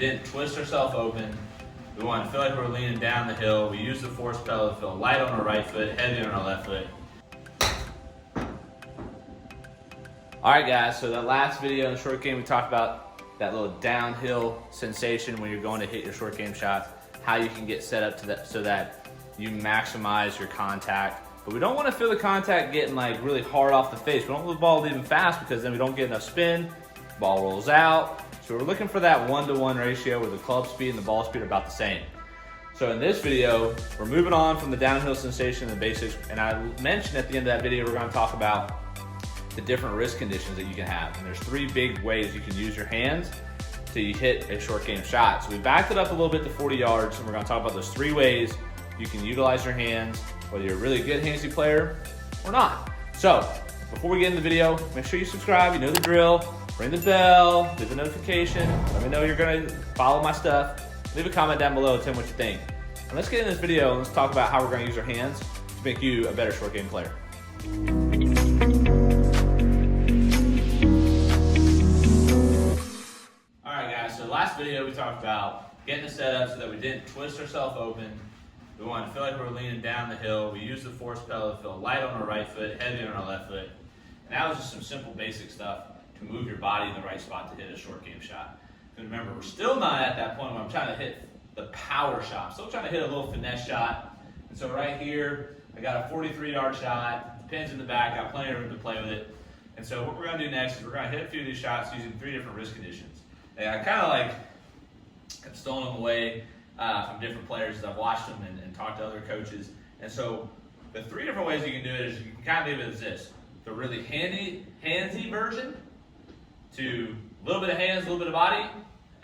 Didn't twist ourselves open. We want to feel like we're leaning down the hill. We use the force pedal to feel light on our right foot, heavy on our left foot. All right, guys, so that last video in the short game, we talked about that little downhill sensation when you're going to hit your short game shots, how you can get set up to that so that you maximize your contact. But we don't want to feel the contact getting like really hard off the face. We don't want the ball leaving fast because then we don't get enough spin, ball rolls out. So we're looking for that 1-to-1 ratio where the club speed and the ball speed are about the same. So in this video, we're moving on from the downhill sensation and the basics. And I mentioned at the end of that video, we're going to talk about the different wrist conditions that you can have. And there's 3 big ways you can use your hands to hit a short game shot. So we backed it up a little bit to 40 yards, and we're going to talk about those 3 ways you can utilize your hands, whether you're a really good handsy player or not. So before we get into the video, make sure you subscribe. You know the drill. Ring the bell, hit the notification. Let me know you're going to follow my stuff. Leave a comment down below, tell me what you think. And let's get in this video and let's talk about how we're going to use our hands to make you a better short game player. All right, guys, so last video we talked about getting the setup so that we didn't twist ourselves open. We want to feel like we're leaning down the hill. We use the force pedal to feel light on our right foot, heavy on our left foot. And that was just some simple basic stuff to move your body in the right spot to hit a short game shot. And remember, we're still not at that point where I'm trying to hit the power shot. I'm still trying to hit a little finesse shot. And so right here, I got a 43-yard shot, pins in the back, got plenty of room to play with it. And so what we're gonna do next is we're gonna hit a few of these shots using 3 different wrist conditions. And I kind of like have stolen them away from different players as I've watched them and talked to other coaches. And so the 3 different ways you can do it is you can kind of do it as this. The really handsy version, to a little bit of hands, a little bit of body,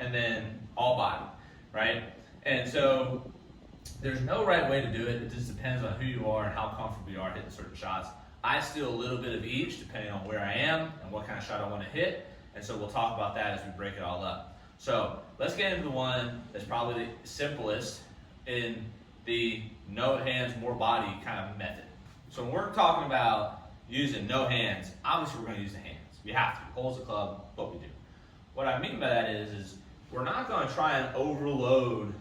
and then all body, right? And so there's no right way to do it. It just depends on who you are and how comfortable you are hitting certain shots. I steal a little bit of each depending on where I am and what kind of shot I want to hit. And so we'll talk about that as we break it all up. So let's get into the one that's probably the simplest in the no hands, more body kind of method. So when we're talking about using no hands, obviously we're going to use the hands. We have to. Holds the club, what we do. What I mean by that is we're not going to try and overload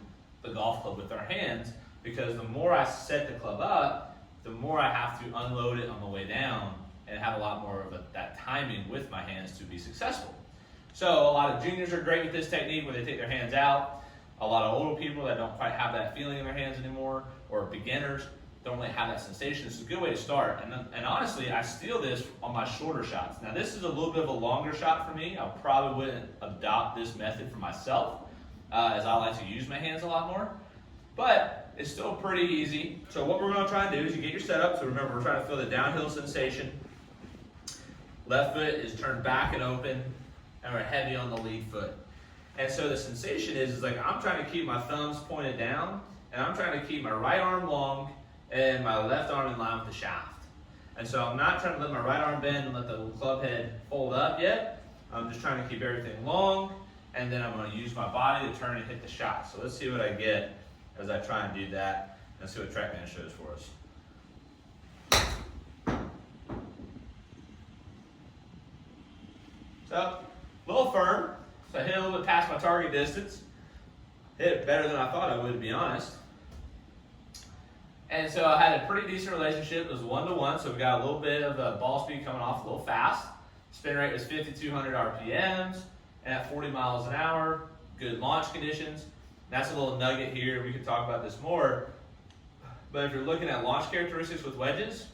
the golf club with our hands, because the more I set the club up, the more I have to unload it on the way down and have a lot more of that timing with my hands to be successful. So a lot of juniors are great with this technique where they take their hands out. A lot of older people that don't quite have that feeling in their hands anymore, or beginners, don't really have that sensation. It's a good way to start. And honestly, I steal this on my shorter shots. Now this is a little bit of a longer shot for me. I probably wouldn't adopt this method for myself, as I like to use my hands a lot more. But it's still pretty easy. So what we're gonna try and do is you get your setup. So remember, we're trying to feel the downhill sensation. Left foot is turned back and open, and we're heavy on the lead foot. And so the sensation is like I'm trying to keep my thumbs pointed down, and I'm trying to keep my right arm long and my left arm in line with the shaft. And so I'm not trying to let my right arm bend and let the club head fold up yet. I'm just trying to keep everything long, and then I'm going to use my body to turn and hit the shot. So let's see what I get as I try and do that, and see what TrackMan shows for us. So, a little firm. So I hit a little bit past my target distance. Hit it better than I thought I would, to be honest. And so I had a pretty decent relationship. It was 1-to-1, so we got a little bit of the ball speed coming off a little fast. Spin rate was 5,200 RPMs, and at 40 miles an hour, good launch conditions. That's a little nugget here. We can talk about this more. But if you're looking at launch characteristics with wedges,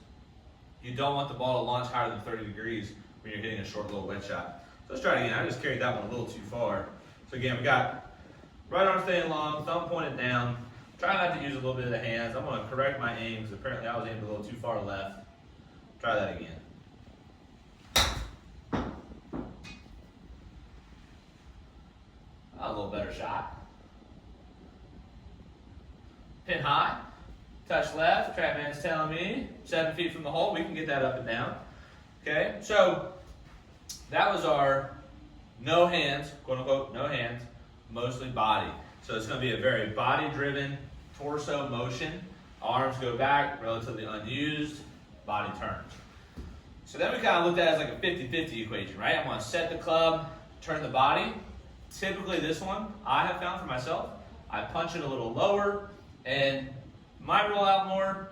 you don't want the ball to launch higher than 30 degrees when you're hitting a short little wedge shot. So let's try it again. I just carried that one a little too far. So again, we got right arm staying long, thumb pointed down. Try not to use a little bit of the hands. I'm going to correct my aim because apparently I was aimed a little too far left. Try that again. A little better shot. Pin high, touch left. TrackMan's telling me 7 feet from the hole. We can get that up and down. Okay, so that was our no hands, quote unquote, no hands, mostly body. So it's going to be a very body-driven torso motion. Arms go back, relatively unused, body turns. So then we kind of looked at it as like a 50-50 equation, right? I'm going to set the club, turn the body, typically this one, I have found for myself, I punch it a little lower and might roll out more.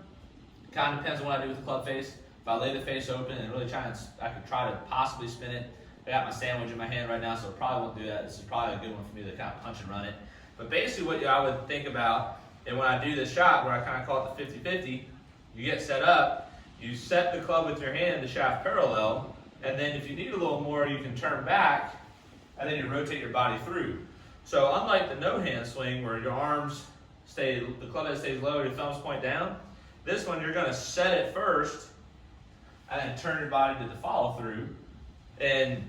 Kind of depends on what I do with the club face. If I lay the face open and really I could try to possibly spin it. I got my sandwich in my hand right now, so I probably won't do that. This is probably a good one for me to kind of punch and run it. But basically what I would think about, and when I do this shot where I kind of call it the 50-50, you get set up, you set the club with your hand to shaft parallel, and then if you need a little more, you can turn back, and then you rotate your body through. So unlike the no hand swing where your arms stay, the club head stays low, your thumbs point down, this one you're gonna set it first, and then turn your body to the follow through. And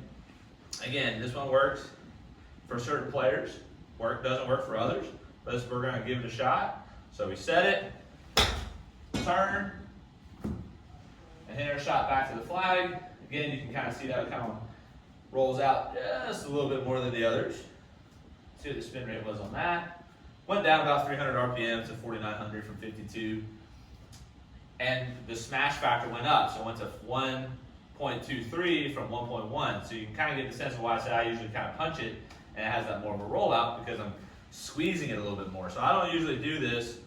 again, this one works for certain players, doesn't work for others, but we're gonna give it a shot. So we set it, turn, and hit our shot back to the flag. Again, you can kind of see that it kind of rolls out just a little bit more than the others. See what the spin rate was on that. Went down about 300 RPM to 4,900 from 52. And the smash factor went up, so it went to 1.23 from 1.1. So you can kind of get the sense of why I say I usually kind of punch it, and it has that more of a rollout because I'm squeezing it a little bit more. So I don't usually do this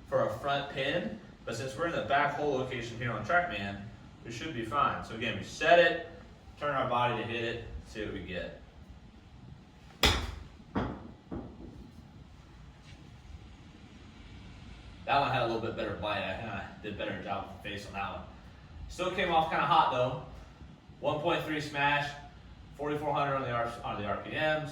for a front pin, but since we're in the back hole location here on TrackMan, we should be fine. So again, we set it, turn our body to hit it, see what we get. That one had a little bit better bite. I kind of did a better job with the face on that one. Still came off kind of hot though. 1.3 smash, 4,400 on the RPMs.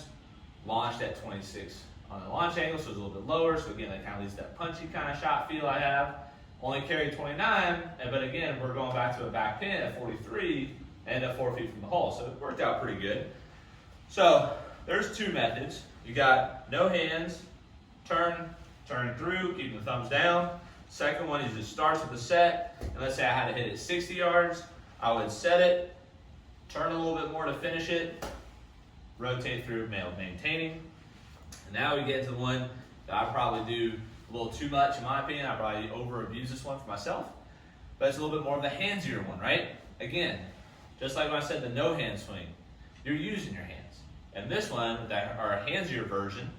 Launched at 26 on the launch angle, so it's a little bit lower. So again, that kind of leaves that punchy kind of shot feel I have. Only carried 29, but again, we're going back to a back pin at 43 and at 4 feet from the hole. So it worked out pretty good. So there's two methods. You got no hands, turn through, keeping the thumbs down. Second one is it starts with the set, and let's say I had to hit it 60 yards, I would set it, turn a little bit more to finish it, rotate through, maintaining. And now we get into the one that I probably do a little too much in my opinion. I probably over abuse this one for myself, but it's a little bit more of the handsier one, right? Again, just like when I said the no hand swing, you're using your hands. And this one, our handsier version,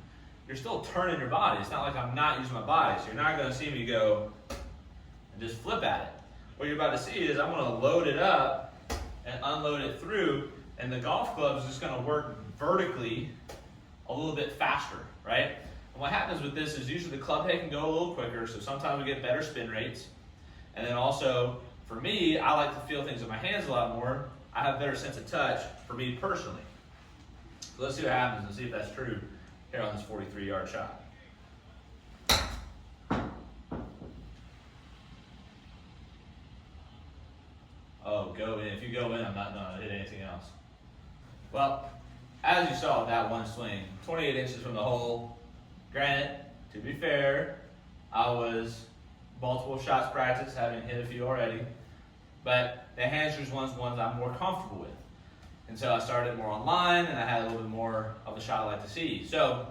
you're still turning your body. It's not like I'm not using my body. So you're not gonna see me go and just flip at it. What you're about to see is I'm gonna load it up and unload it through, and the golf club is just gonna work vertically a little bit faster, right? And what happens with this is usually the club head can go a little quicker, so sometimes we get better spin rates. And then also, for me, I like to feel things in my hands a lot more. I have a better sense of touch for me personally. So let's see what happens and see if that's true here on this 43-yard shot. Oh, go in. If you go in, I'm not going to hit anything else. Well, as you saw with that one swing, 28 inches from the hole. Granted, to be fair, I was multiple shots practice, having hit a few already, but the handsier one's ones I'm more comfortable with. And so I started more online, and I had a little bit more of the shot I like to see. So,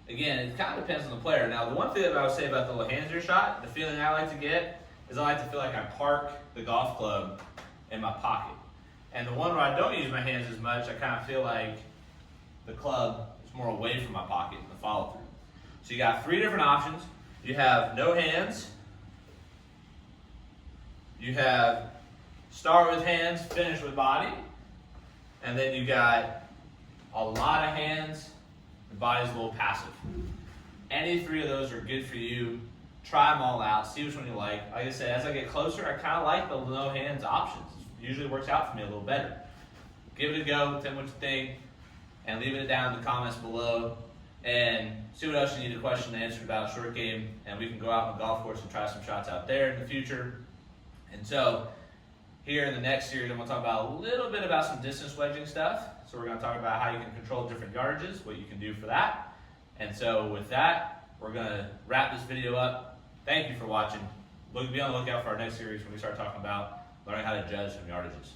again, it kind of depends on the player. Now, the one thing that I would say about the little handsier shot, the feeling I like to get, is I like to feel like I park the golf club in my pocket. And the one where I don't use my hands as much, I kind of feel like the club is more away from my pocket in the follow through. So you got three different options. You have no hands. You have start with hands, finish with body. And then you got a lot of hands, the body's a little passive. Any three of those are good for you. Try them all out, see which one you like. Like I said, as I get closer, I kind of like the no hands options. It usually works out for me a little better. Give it a go, tell me what you think, and leave it down in the comments below. And see what else you need a question to answer about a short game, and we can go out on the golf course and try some shots out there in the future. And so, here in the next series, I'm going to talk about a little bit about some distance wedging stuff. So we're going to talk about how you can control different yardages, what you can do for that. And so with that, we're going to wrap this video up. Thank you for watching. Be on the lookout for our next series when we start talking about learning how to judge some yardages.